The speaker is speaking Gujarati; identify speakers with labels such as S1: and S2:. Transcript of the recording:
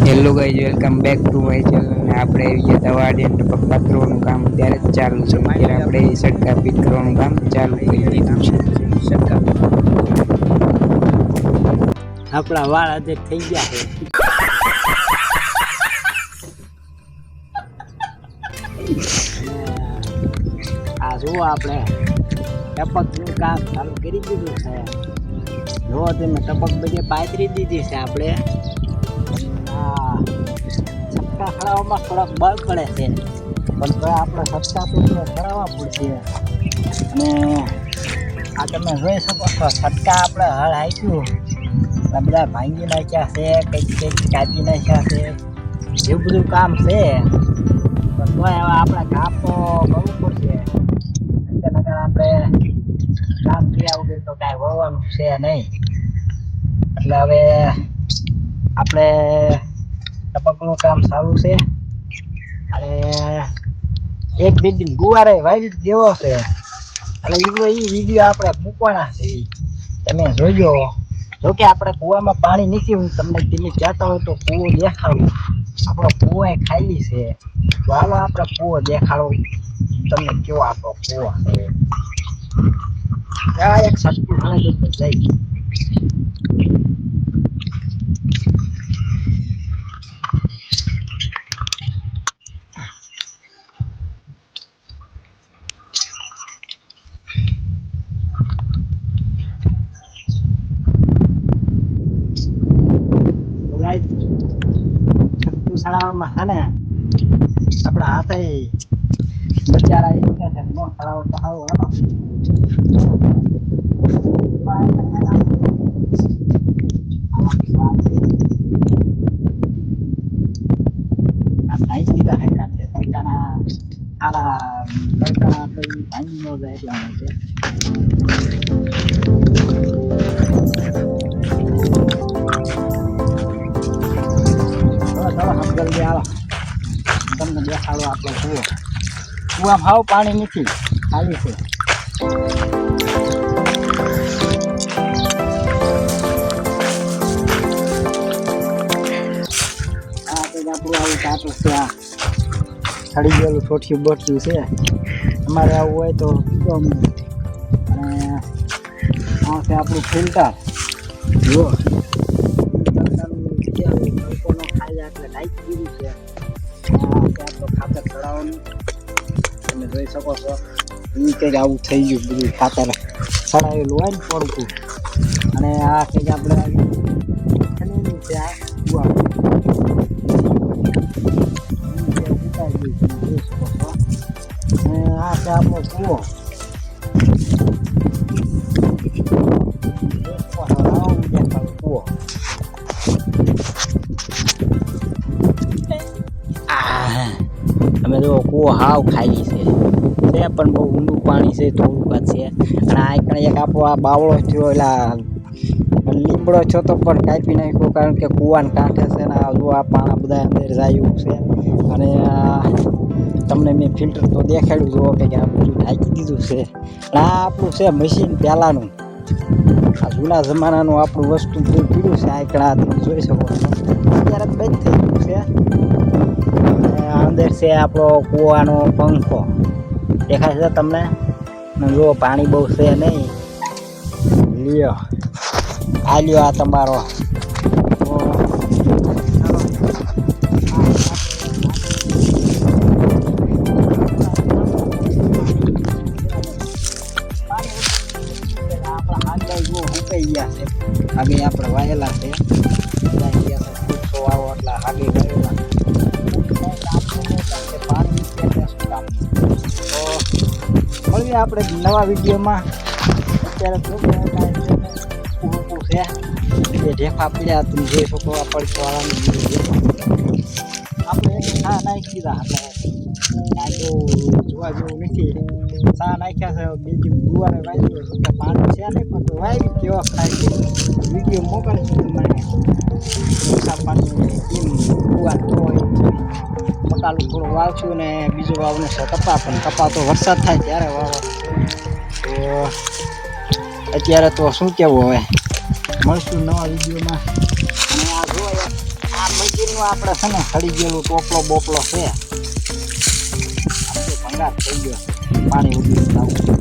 S1: Hello guys, welcome back to my channel. ને આપણે આવી ગયા દવાડી અને પપ્પા કરવાનું કામ ત્યારે જ ચાલુ છે. ત્યારે આપણે સડકા ફીટ કરવાનું કામ ચાલુ કરી દીધું છે.
S2: આપણા વાળ આજે થઈ ગયા છે. આ જુઓ, આપણે ટપકનું કામ ચાલુ કરી દીધું છે. જો તમે ટપક બધી પાથરી દીધી છે. આપણે છટકા ખડાવવામાં થોડાક બળ પડે છે, પણ તો આપણે છટકા તો ખડાવવા પડશે. અને આ તમે જોઈ શકો છો, છટકા આપણે હળ હાંક્યું બધા ભાંગી નાખ્યા છે, કંઈક કાપી નાખ્યા છે, એવું બધું કામ છે. પણ તો હવે આપણે કામ તો કરવું પડશે. નકર આપણે કામ કર્યા વગર તો કાંઈ હોવાનું છે નહીં. એટલે હવે આપણે ટપકનું કામ સારું છે. અને એક બીજી ગુવારે વાવી દેવો છે. અને એ વિડીયો આપણે મૂકવાના છે. તમે જોજો. જોકે આપણે કૂવામાં પાણી નથી. હું તમને ધીમે કહેતા હોય તો કૂવો દેખાડું. આપણો કૂવો ખાલી છે. તો હાલો આપણે કૂવો દેખાડો તમને, કેવો આપણો કૂવો છે. એક સટકું જાય. શાળામાં છે ને આપણા હાથે બચારા એ છે ને નો ખરાવો તો આવો હતો. જલ્દી આવો, તમને દેખાડો આપણો કૂવો. કૂવામાં હાવ પાણી નથી, ખાલી છે. આ કંઈક આપણું આવું કાચું છે. આ સડી ગયેલું ઠોઠિયું બોઠિયું છે. અમારે આવું હોય તો કીધો અમને. અને આ છે આપણું ફિલ્ટર. જુઓ, ખાતર ચડાવવાનું તમે જોઈ શકો છો. એ કંઈક આવું થઈ ગયું બધું ખાતર ચડાવેલું હોય ને પડતું. અને આ કંઈક આપણે છે. આ આ છે આપણો કૂવો. કૂવો તમે જો કૂવો હાવ ખાલી છે. પણ બહુ ઊંડું પાણી છે, થોડુંક જ છે. અને આ એક આપણો આ બાવળો થયો, એટલે લીમડો છો તો પણ કાપી નાખ્યો, કારણ કે કૂવાને કાંઠે છે ને જો આ પાણા બધા અંદર જાય છે. અને તમને મેં ફિલ્ટર તો દેખાડ્યું. જુઓ કે આ બધું ઢાંકી દીધું છે. આ આપણું છે મશીન પહેલાંનું. આ જૂના જમાનાનું આપણું વસ્તુ બધું પીડ્યું છે. આ તમે જોઈ શકો છો. અત્યારે બંધ થઈ ગયું છે. અંદર છે આપણો કૂવાનો પંખો દેખાય છે તમને. જો પાણી બહુ છે નહીં. લ્યો આ લ્યો, આ તમારો. સુકાઈ ગયા છે. આગળ આપણે વાયેલા છે. વાવો એટલે આગળ વાયેલા. મળીએ આપણે નવા વિડીયોમાં. અત્યારે છે એ ઢેફા પડ્યા તમે જોઈ શકો. આ પડવાળાનું આપણે સા નાખી દીધા. આ તો જોવા જેવું નથી. સા નાખ્યા છે. બીજી ગુવારે વાવી દો. પાણી છે નહીં, પણ તો વાવી કેવો થાય છે. વિડીયો મોકલીશું તમારે. પાણી કેમ ગુવાર હોય. મકાલું થોડું વાવશું ને બીજું વાવને છે કપા. પણ કપા તો વરસાદ થાય ત્યારે વાવો. તો અત્યારે તો શું કેવું, હવે મળશું નવા વિડીયોમાં. અને આ જો આ મશીન જો આપણે છે ને સડી ગયેલું ટોપલો બોપલો છે આપણે ભંગાર થઈ ગયો પાણી ઉડી આવું